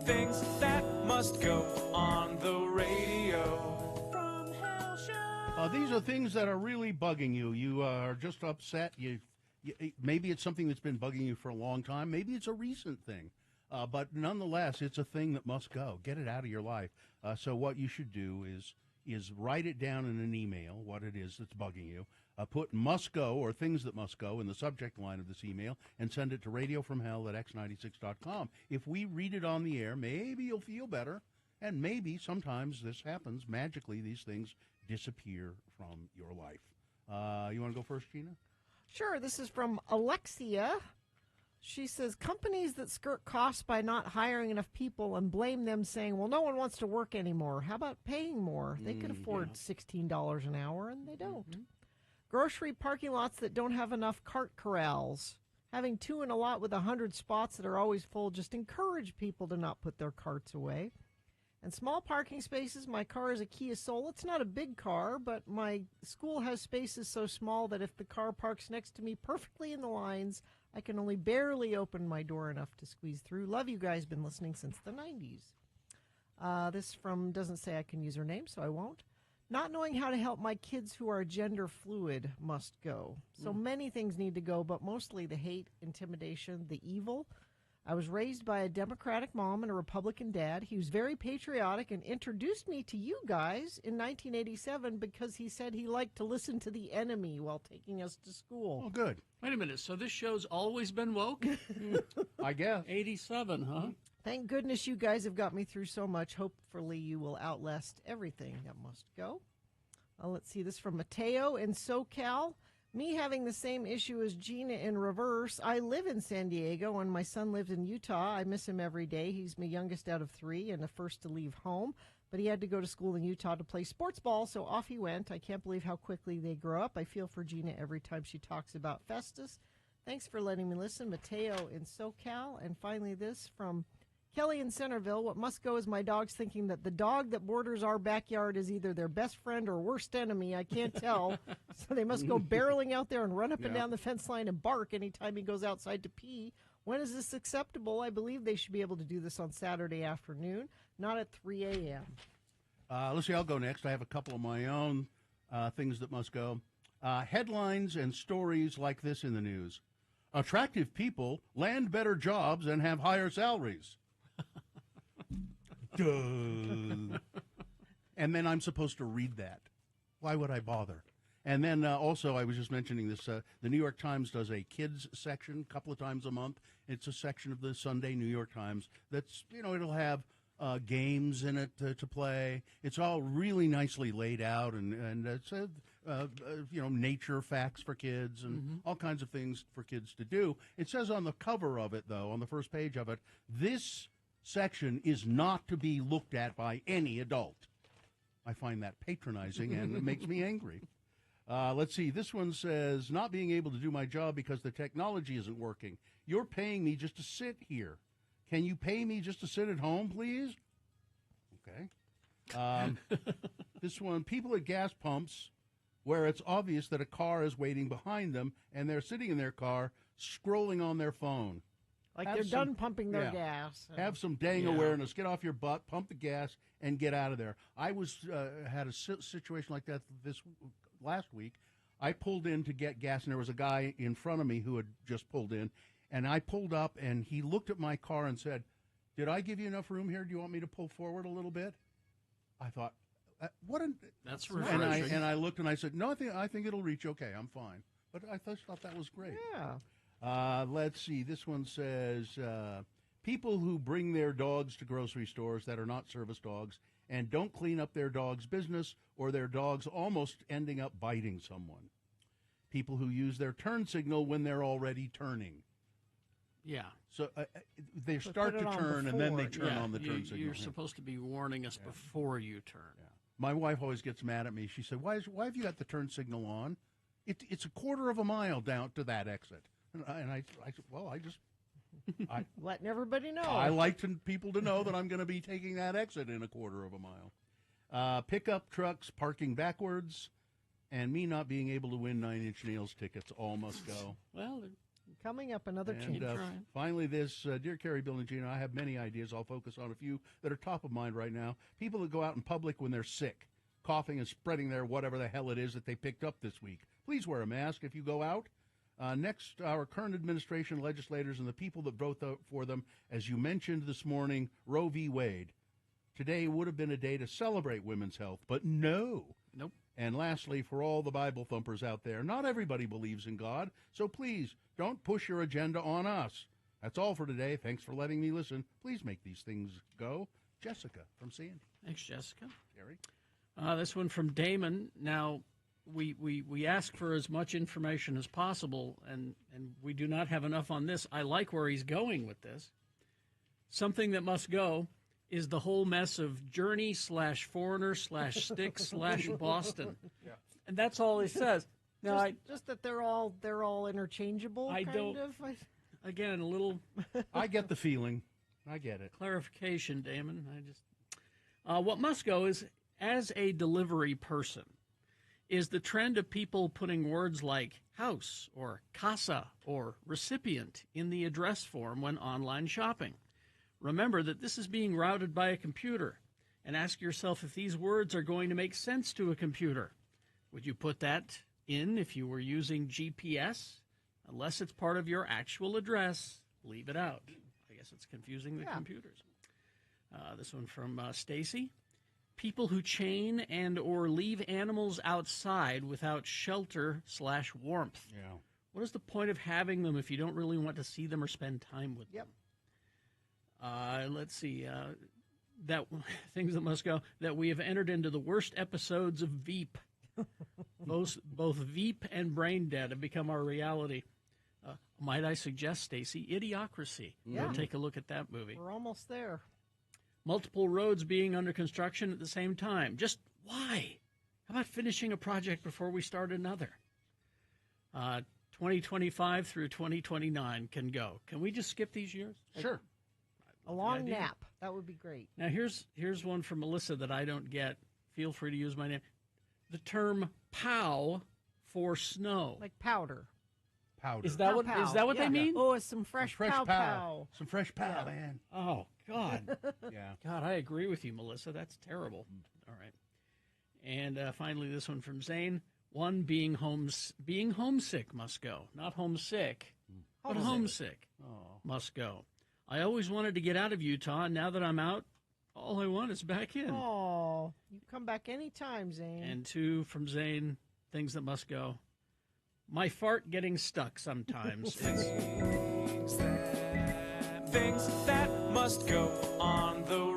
Things that must go on the radio. From Hell Show. These are things that are really bugging you. You are just upset. Maybe it's something that's been bugging you for a long time. Maybe it's a recent thing. But nonetheless, it's a thing that must go. Get it out of your life. So what you should do is write it down in an email, what it is that's bugging you. Put must go or things that must go in the subject line of this email and send it to radiofromhell@x96.com. If we read it on the air, maybe you'll feel better. And maybe sometimes this happens. Magically, these things disappear from your life. You want to go first, Gina? Sure. This is from Alexia. She says, companies that skirt costs by not hiring enough people and blame them saying, well, no one wants to work anymore. How about paying more? They could afford $16 an hour, and they don't. Mm-hmm. Grocery parking lots that don't have enough cart corrals. Having two in a lot with 100 spots that are always full just encourage people to not put their carts away. And small parking spaces. My car is a Kia Soul. It's not a big car, but my school has spaces so small that if the car parks next to me perfectly in the lines, I can only barely open my door enough to squeeze through. Love you guys. Been listening since the 90s. This from doesn't say I can use her name, so I won't. Not knowing how to help my kids who are gender fluid must go. So many things need to go, but mostly the hate, intimidation, the evil. I was raised by a Democratic mom and a Republican dad. He was very patriotic and introduced me to you guys in 1987 because he said he liked to listen to the enemy while taking us to school. Oh, good. Wait a minute. So this show's always been woke? I guess. 87, huh? Thank goodness you guys have got me through so much. Hopefully you will outlast everything that must go. Let's see, this from Mateo in SoCal. Me having the same issue as Gina in reverse. I live in San Diego, and my son lives in Utah. I miss him every day. He's my youngest out of three and the first to leave home. But he had to go to school in Utah to play sports ball, so off he went. I can't believe how quickly they grow up. I feel for Gina every time she talks about Festus. Thanks for letting me listen. Mateo in SoCal. And finally this from Kelly in Centerville. What must go is my dogs thinking that the dog that borders our backyard is either their best friend or worst enemy. I can't tell. So they must go barreling out there and run up and down the fence line and bark anytime he goes outside to pee. When is this acceptable? I believe they should be able to do this on Saturday afternoon, not at 3 a.m. Let's see, I'll go next. I have a couple of my own things that must go. Headlines and stories like this in the news. Attractive people land better jobs and have higher salaries. Duh. And then I'm supposed to read that. Why would I bother? And then also, I was just mentioning this, the New York Times does a kids section a couple of times a month. It's a section of the Sunday New York Times that's, it'll have games in it to play. It's all really nicely laid out, and it's, nature facts for kids and all kinds of things for kids to do. It says on the cover of it, though, on the first page of it, this section is not to be looked at by any adult. I find that patronizing, and it makes me angry. Let's see. This one says, not being able to do my job because the technology isn't working. You're paying me just to sit here. Can you pay me just to sit at home, please? Okay. This one, people at gas pumps where it's obvious that a car is waiting behind them, and they're sitting in their car scrolling on their phone. Like they're done pumping their gas. Have some dang awareness. Get off your butt, pump the gas, and get out of there. I had a situation like that last week. I pulled in to get gas, and there was a guy in front of me who had just pulled in. And I pulled up, and he looked at my car and said, did I give you enough room here? Do you want me to pull forward a little bit? I thought, that's refreshing. And I looked, and I said, no, I think it'll reach okay. I'm fine. But I thought that was great. Yeah. Let's see. This one says, people who bring their dogs to grocery stores that are not service dogs and don't clean up their dog's business, or their dog's almost ending up biting someone. People who use their turn signal when they're already turning. Yeah. So they start to turn, and then they turn on the turn signal. You're supposed to be warning us before you turn. Yeah. My wife always gets mad at me. She said, why have you got the turn signal on? It's a quarter of a mile down to that exit. And I said, well, I letting everybody know. I like people to know that I'm going to be taking that exit in a quarter of a mile. Pickup trucks parking backwards, and me not being able to win 9 Inch Nails tickets all must go. Well, Coming up, another And change. trying. finally, this, dear Carrie, Bill, and Gina, I have many ideas. I'll focus on a few that are top of mind right now. People that go out in public when they're sick, coughing and spreading their whatever the hell it is that they picked up this week. Please wear a mask if you go out. Next, our current administration, legislators, and the people that vote for them, as you mentioned this morning, Roe v. Wade. Today would have been a day to celebrate women's health, but no. Nope. And lastly, for all the Bible thumpers out there, not everybody believes in God, so please don't push your agenda on us. That's all for today. Thanks for letting me listen. Please make these things go. Jessica from Sandy. Thanks, Jessica. Gary? This one from Damon. Now, we ask for as much information as possible, and we do not have enough on this. I like where he's going with this. Something that must go is the whole mess of Journey/Foreigner/Stick/Boston. Yeah. And that's all he says. Now, Just that they're all interchangeable. I kind don't- of. again, a little I get the feeling. I get it. clarification, Damon. What must go is, as a delivery person, is the trend of people putting words like house or casa or recipient in the address form when online shopping. Remember that this is being routed by a computer, and ask yourself if these words are going to make sense to a computer. Would you put that in if you were using GPS? Unless it's part of your actual address, leave it out. I guess it's confusing the computers. This one from Stacy. People who chain and or leave animals outside without shelter/warmth. Yeah. What is the point of having them if you don't really want to see them or spend time with Yep. them? Let's see. That things that must go. That we have entered into the worst episodes of Veep. Both Veep and Brain Dead have become our reality. Might I suggest, Stacy, Idiocracy? Yeah. Take a look at that movie. We're almost there. Multiple roads being under construction at the same time. Just why? How about finishing a project before we start another? 2025 through 2029 can go. Can we just skip these years? Sure. A long idea. nap. That would be great. Now, here's one from Melissa that I don't get. Feel free to use my name. The term "pow" for snow. Like powder. Powder. Is that what Pow, is that what yeah. they mean? Oh, it's some fresh, fresh pow pow. pow. Some fresh pow, man. Oh God, Yeah. God, I agree with you, Melissa. That's terrible. All right. And finally, this one from Zane. One, being homesick must go. Not homesick, but homesick Oh. must go. I always wanted to get out of Utah, and now that I'm out, all I want is back in. Oh, you come back anytime, Zane. And two from Zane, things that must go. My fart getting stuck sometimes. Things that must go on the